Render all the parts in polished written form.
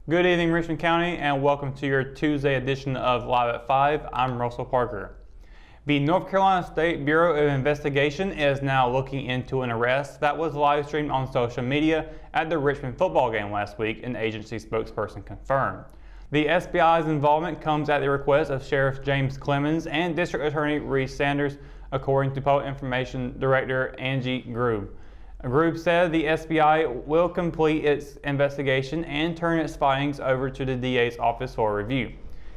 Good evening, Richmond County, and welcome to your Tuesday edition of Live at 5. I'm Russell Parker. The North Carolina State Bureau of Investigation is now looking into an arrest that was live streamed on social media at the Richmond football game last week, an agency spokesperson confirmed. The SBI's involvement comes at the request of Sheriff James Clemens and District Attorney Reese Sanders, according to Public Information Director Angie Grube. Grube said the SBI will complete its investigation and turn its findings over to the DA's office for review.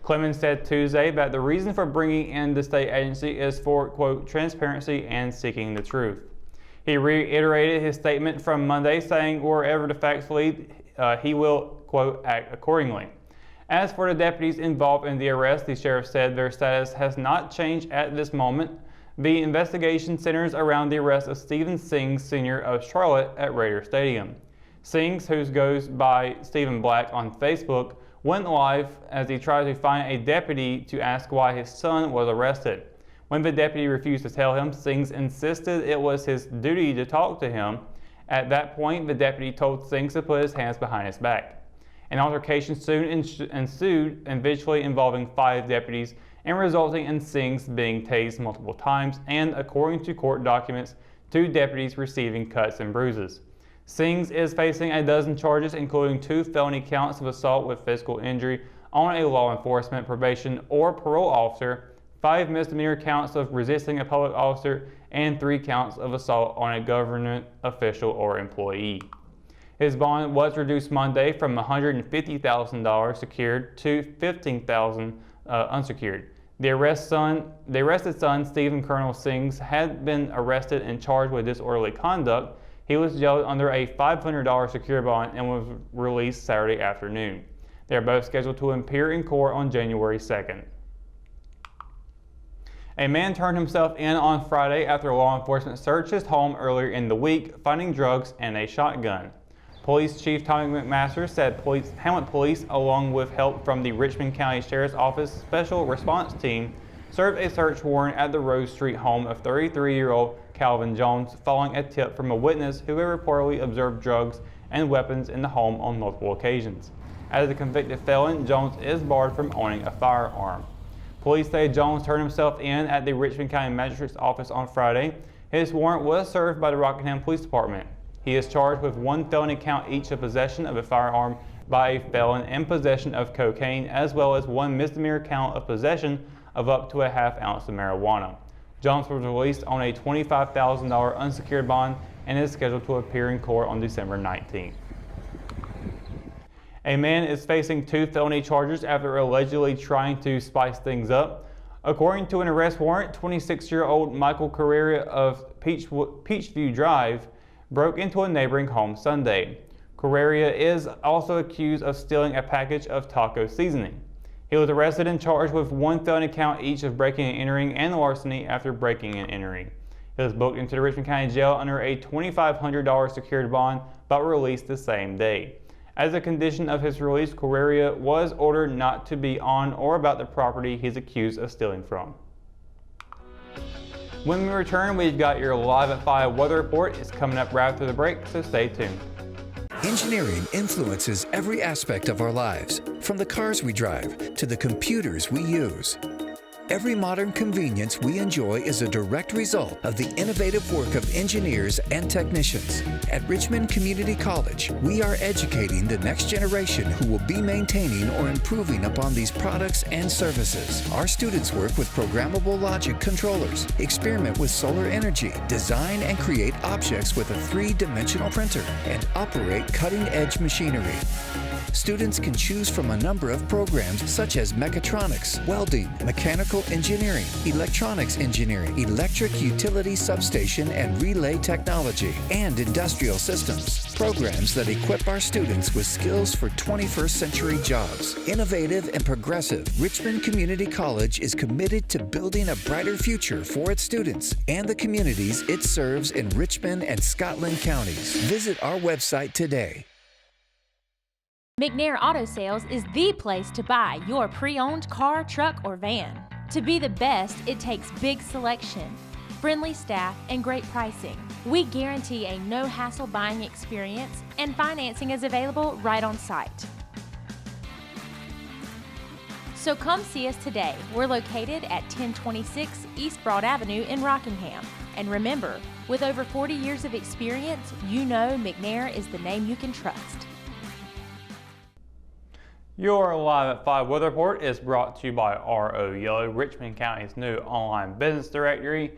Clemens said Tuesday that the reason for bringing in the state agency is for, quote, transparency and seeking the truth. He reiterated his statement from Monday, saying wherever the facts lead, he will, quote, act accordingly. As for the deputies involved in the arrest, the sheriff said their status has not changed at this moment. The investigation centers around the arrest of Stephen Sings, Sr. of Charlotte at Raider Stadium. Sings, who goes by Stephen Black on Facebook, went live as he tried to find a deputy to ask why his son was arrested. When the deputy refused to tell him, Sings insisted it was his duty to talk to him. At that point, the deputy told Sings to put his hands behind his back. An altercation soon ensued, eventually involving 5 deputies and resulting in Sings being tased multiple times and, according to court documents, 2 deputies receiving cuts and bruises. Sings is facing a dozen charges, including 2 felony counts of assault with physical injury on a law enforcement, probation, or parole officer, 5 misdemeanor counts of resisting a public officer, and 3 counts of assault on a government official or employee. His bond was reduced Monday from $150,000 secured to $15,000 unsecured. The arrested son, Stephen Colonel Sings, had been arrested and charged with disorderly conduct. He was jailed under a $500 secured bond and was released Saturday afternoon. They are both scheduled to appear in court on January 2nd. A man turned himself in on Friday after law enforcement searched his home earlier in the week, finding drugs and a shotgun. Police Chief Tommy McMaster said Hamlet Police, along with help from the Richmond County Sheriff's Office Special Response Team, served a search warrant at the Rose Street home of 33-year-old Calvin Jones following a tip from a witness who had reportedly observed drugs and weapons in the home on multiple occasions. As a convicted felon, Jones is barred from owning a firearm. Police say Jones turned himself in at the Richmond County Magistrate's Office on Friday. His warrant was served by the Rockingham Police Department. He is charged with 1 felony count each of possession of a firearm by a felon and possession of cocaine, as well as 1 misdemeanor count of possession of up to a ½ ounce of marijuana. Jones was released on a $25,000 unsecured bond and is scheduled to appear in court on December 19th. A man is facing 2 felony charges after allegedly trying to spice things up. According to an arrest warrant, 26-year-old Michael Carrera of Peachview Drive broke into a neighboring home Sunday. Carrera is also accused of stealing a package of taco seasoning. He was arrested and charged with 1 felony count each of breaking and entering and larceny after breaking and entering. He was booked into the Richmond County Jail under a $2,500 secured bond, but released the same day. As a condition of his release, Carrera was ordered not to be on or about the property he's accused of stealing from. When we return, we've got your Live at 5 weather report. It's coming up right after the break, so stay tuned. Engineering influences every aspect of our lives, from the cars we drive to the computers we use. Every modern convenience we enjoy is a direct result of the innovative work of engineers and technicians. At Richmond Community College, we are educating the next generation who will be maintaining or improving upon these products and services. Our students work with programmable logic controllers, experiment with solar energy, design and create objects with a 3-dimensional printer, and operate cutting-edge machinery. Students can choose from a number of programs such as mechatronics, welding, mechanical engineering, electronics engineering, electric utility substation and relay technology, and industrial systems. Programs that equip our students with skills for 21st century jobs. Innovative and progressive, Richmond Community College is committed to building a brighter future for its students and the communities it serves in Richmond and Scotland counties. Visit our website today. McNair Auto Sales is the place to buy your pre-owned car, truck, or van. To be the best, it takes big selection, friendly staff, and great pricing. We guarantee a no-hassle buying experience, and financing is available right on site. So come see us today. We're located at 1026 East Broad Avenue in Rockingham. And remember, with over 40 years of experience, you know McNair is the name you can trust. Your Live at 5 weather report is brought to you by RO Yellow, Richmond County's new online business directory.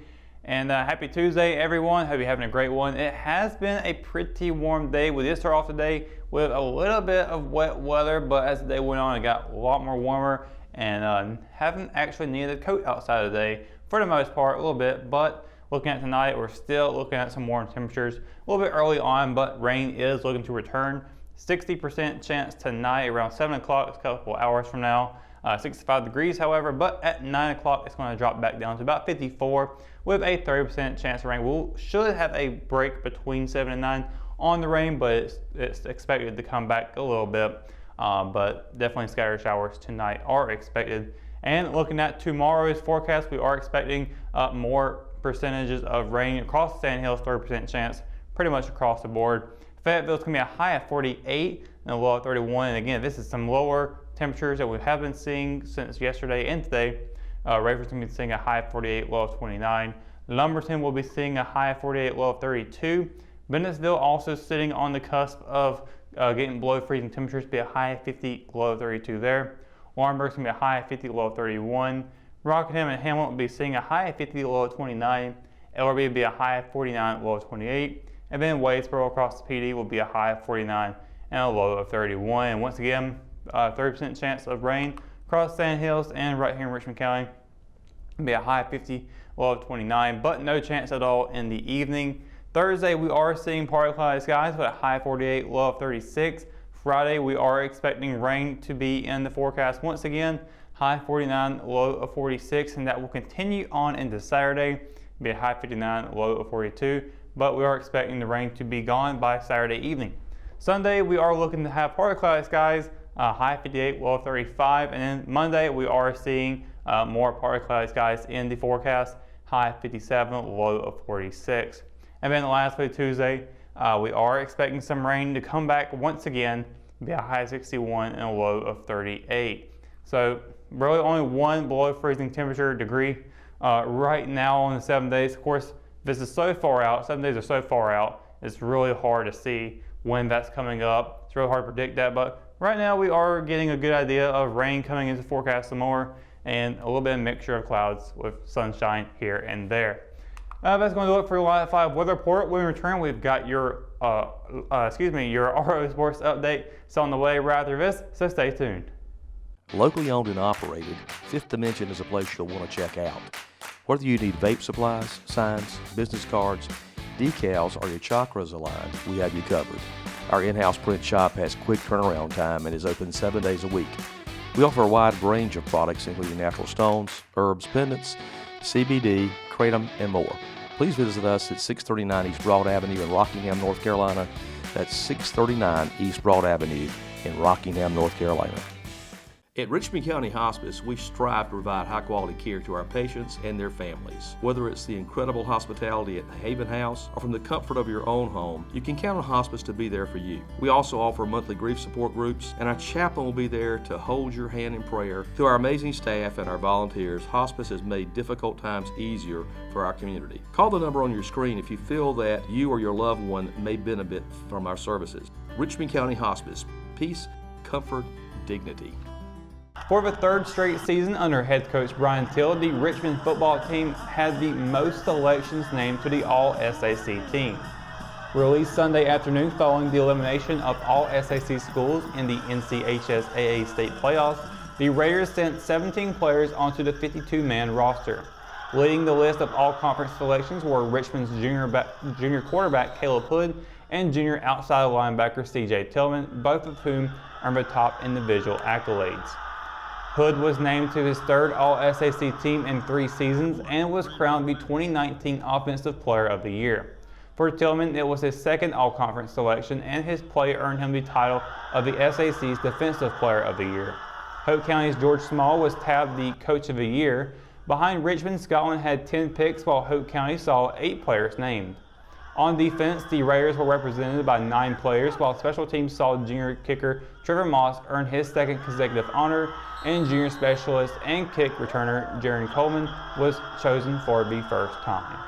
And happy Tuesday, everyone. Hope you're having a great one. It has been a pretty warm day. We did start off today with a little bit of wet weather, but as the day went on, it got a lot more warmer, and haven't actually needed a coat outside today for the most part, a little bit. But looking at tonight, we're still looking at some warm temperatures a little bit early on, but rain is looking to return. 60% chance tonight around 7 o'clock, it's a couple hours from now. 65 degrees, however, but at 9 o'clock it's going to drop back down to about 54 with a 30% chance of rain. We should have a break between 7 and 9 on the rain, but it's expected to come back a little bit. But definitely scattered showers tonight are expected. And looking at tomorrow's forecast, we are expecting more percentages of rain across the Sand Hills, 30% chance pretty much across the board. Fayetteville's going to be a high of 48 and a low of 31. And again, this is some lower temperatures that we have been seeing since yesterday and today. Rayford's going to be seeing a high of 48, low of 29. Lumberton will be seeing a high of 48, low of 32. Bennettsville also sitting on the cusp of getting below freezing temperatures, be a high of 50, low of 32 there. Warrenburg's going to be a high of 50, low of 31. Rockingham and Hamlet will be seeing a high of 50, low of 29. LRB will be a high of 49, low of 28. And then Wadesboro across the PD will be a high of 49 and a low of 31. And once again, 30% chance of rain across Sand Hills and right here in Richmond County. It'll be a high of 50, low of 29, but no chance at all in the evening. Thursday, we are seeing partly cloudy skies with a high of 48, low of 36. Friday, we are expecting rain to be in the forecast once again, high 49, low of 46, and that will continue on into Saturday. It'll be a high 59, low of 42. But we are expecting the rain to be gone by Saturday evening. Sunday, we are looking to have partly cloudy skies, high 58, low 35, and then Monday we are seeing more partly cloudy skies in the forecast, high 57, low of 46. And then lastly, Tuesday, we are expecting some rain to come back once again, be a high 61 and a low of 38. So really only one below freezing temperature degree right now on the 7 days. Of course, this is so far out, 7 days are so far out, it's really hard to see when that's coming up. It's really hard to predict that, but right now we are getting a good idea of rain coming into the forecast some more, and a little bit of mixture of clouds with sunshine here and there. That's going to do it for your Live at 5 weather report. When we return, we've got your RO Sports update. It's on the way right after this, so stay tuned. Locally owned and operated, Fifth Dimension is a place you'll want to check out. Whether you need vape supplies, signs, business cards, decals, or your chakras aligned, we have you covered. Our in-house print shop has quick turnaround time and is open 7 days a week. We offer a wide range of products including natural stones, herbs, pendants, CBD, kratom, and more. Please visit us at 639 East Broad Avenue in Rockingham, North Carolina. That's 639 East Broad Avenue in Rockingham, North Carolina. At Richmond County Hospice, we strive to provide high-quality care to our patients and their families. Whether it's the incredible hospitality at the Haven House or from the comfort of your own home, you can count on Hospice to be there for you. We also offer monthly grief support groups, and our chaplain will be there to hold your hand in prayer. Through our amazing staff and our volunteers, Hospice has made difficult times easier for our community. Call the number on your screen if you feel that you or your loved one may benefit from our services. Richmond County Hospice. Peace, comfort, dignity. For the third straight season under head coach Brian Till, the Richmond football team had the most selections named to the All-SAC team. Released Sunday afternoon following the elimination of all SAC schools in the NCHSAA state playoffs, the Raiders sent 17 players onto the 52-man roster. Leading the list of all-conference selections were Richmond's junior quarterback Caleb Hood and junior outside linebacker CJ Tillman, both of whom earned the top individual accolades. Hood was named to his third All-SAC team in 3 seasons and was crowned the 2019 Offensive Player of the Year. For Tillman, it was his second All-Conference selection, and his play earned him the title of the SAC's Defensive Player of the Year. Hope County's George Small was tabbed the Coach of the Year. Behind Richmond, Scotland had 10 picks, while Hope County saw 8 players named. On defense, the Raiders were represented by 9 players, while special teams saw junior kicker Trevor Moss earn his second consecutive honor, and junior specialist and kick returner Jaron Coleman was chosen for the first time.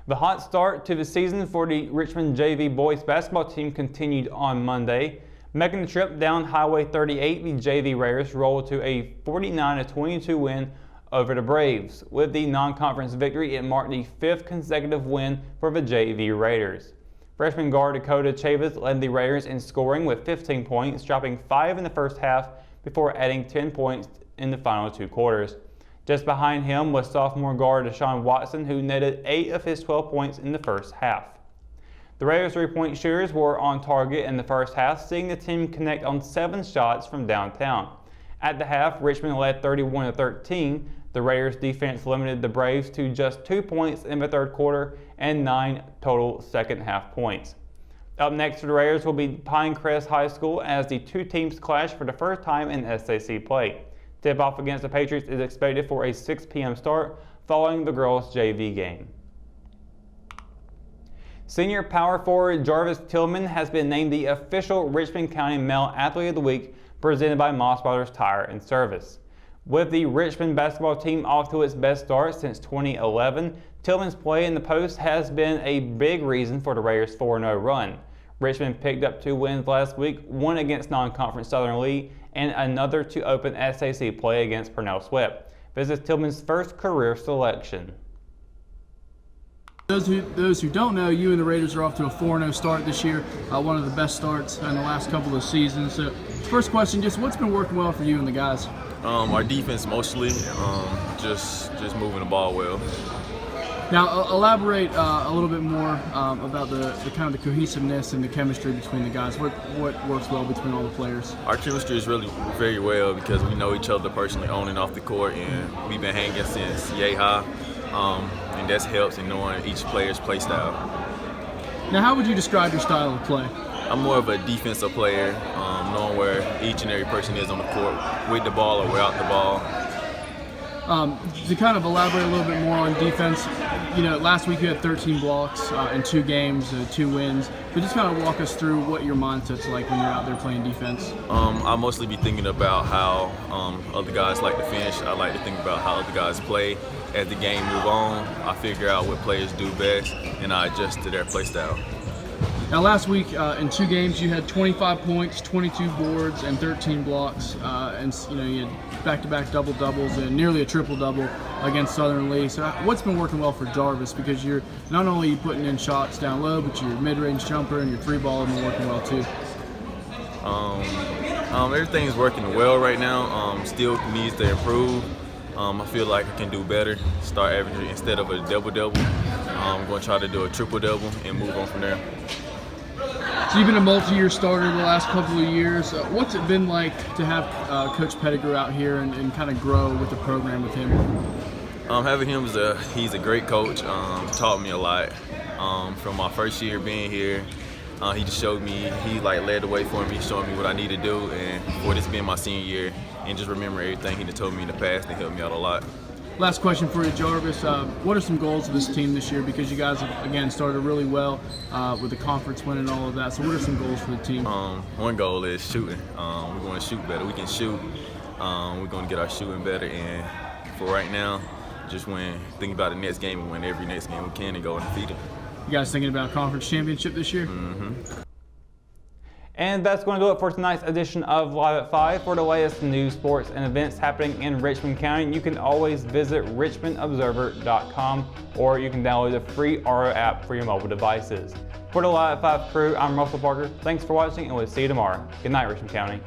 The hot start to the season for the Richmond JV boys basketball team continued on Monday. Making the trip down Highway 38, the JV Raiders rolled to a 49-22 win over the Braves. With the non-conference victory, it marked the 5th consecutive win for the JV Raiders. Freshman guard Dakota Chavis led the Raiders in scoring with 15 points, dropping 5 in the first half before adding 10 points in the final 2 quarters. Just behind him was sophomore guard Deshaun Watson, who netted 8 of his 12 points in the first half. The Raiders' 3-point shooters were on target in the first half, seeing the team connect on 7 shots from downtown. At the half, Richmond led 31-13. The Raiders' defense limited the Braves to just 2 points in the third quarter and 9 total second half points. Up next for the Raiders will be Pinecrest High School as the 2 teams clash for the first time in SAC play. Tip-off against the Patriots is expected for a 6 p.m. start following the girls' JV game. Senior power forward Jarvis Tillman has been named the official Richmond County Male Athlete of the Week presented by Moss Brothers Tire and Service. With the Richmond basketball team off to its best start since 2011, Tillman's play in the post has been a big reason for the Raiders' 4-0 run. Richmond picked up 2 wins last week, one against non-conference Southern Lee and another to open SAC play against Purnell Swept. This is Tillman's first career selection. Those who don't know, you and the Raiders are off to a 4-0 start this year, one of the best starts in the last couple of seasons. So, first question, just what's been working well for you and the guys? Our defense mostly, just moving the ball well. Now, elaborate a little bit more about the kind of the cohesiveness and the chemistry between the guys. What works well between all the players? Our chemistry is really very well because we know each other personally on and off the court, and we've been hanging since yay high, and that helps in knowing each player's play style. Now, how would you describe your style of play? I'm more of a defensive player, knowing where each and every person is on the court, with the ball or without the ball. To kind of elaborate a little bit more on defense, you know, last week you had 13 blocks in 2 games, 2 wins. But just kind of walk us through what your mindset's like when you're out there playing defense. I mostly be thinking about how other guys like to finish. I like to think about how other guys play. As the game move on, I figure out what players do best, and I adjust to their play style. Now, last week in 2 games, you had 25 points, 22 boards, and 13 blocks, and you had back-to-back double-doubles and nearly a triple-double against Southern Lee. So, what's been working well for Jarvis? Because you're not only putting in shots down low, but your mid-range jumper and your 3-ball have been working well too. Everything's working well right now. Still needs to improve. I feel like I can do better. Start averaging instead of a double-double. I'm going to try to do a triple-double and move on from there. So you've been a multi-year starter the last couple of years. What's it been like to have Coach Pettigrew out here and kind of grow with the program with him? Having him he's a great coach. Taught me a lot. From my first year being here, he just showed me, he led the way for me, showing me what I need to do, and for this being my senior year, and just remember everything he told me in the past and helped me out a lot. Last question for you, Jarvis. What are some goals of this team this year? Because you guys have, again, started really well with the conference win and all of that. So what are some goals for the team? One goal is shooting. We're going to shoot better. We can shoot. We're going to get our shooting better. And for right now, just think about the next game and win every next game we can and go undefeated. You guys thinking about conference championship this year? Mm-hmm. And that's going to do it for tonight's edition of Live at 5. For the latest news, sports, and events happening in Richmond County, you can always visit richmondobserver.com, or you can download the free RO app for your mobile devices. For the Live at 5 crew, I'm Russell Parker. Thanks for watching, and we'll see you tomorrow. Good night, Richmond County.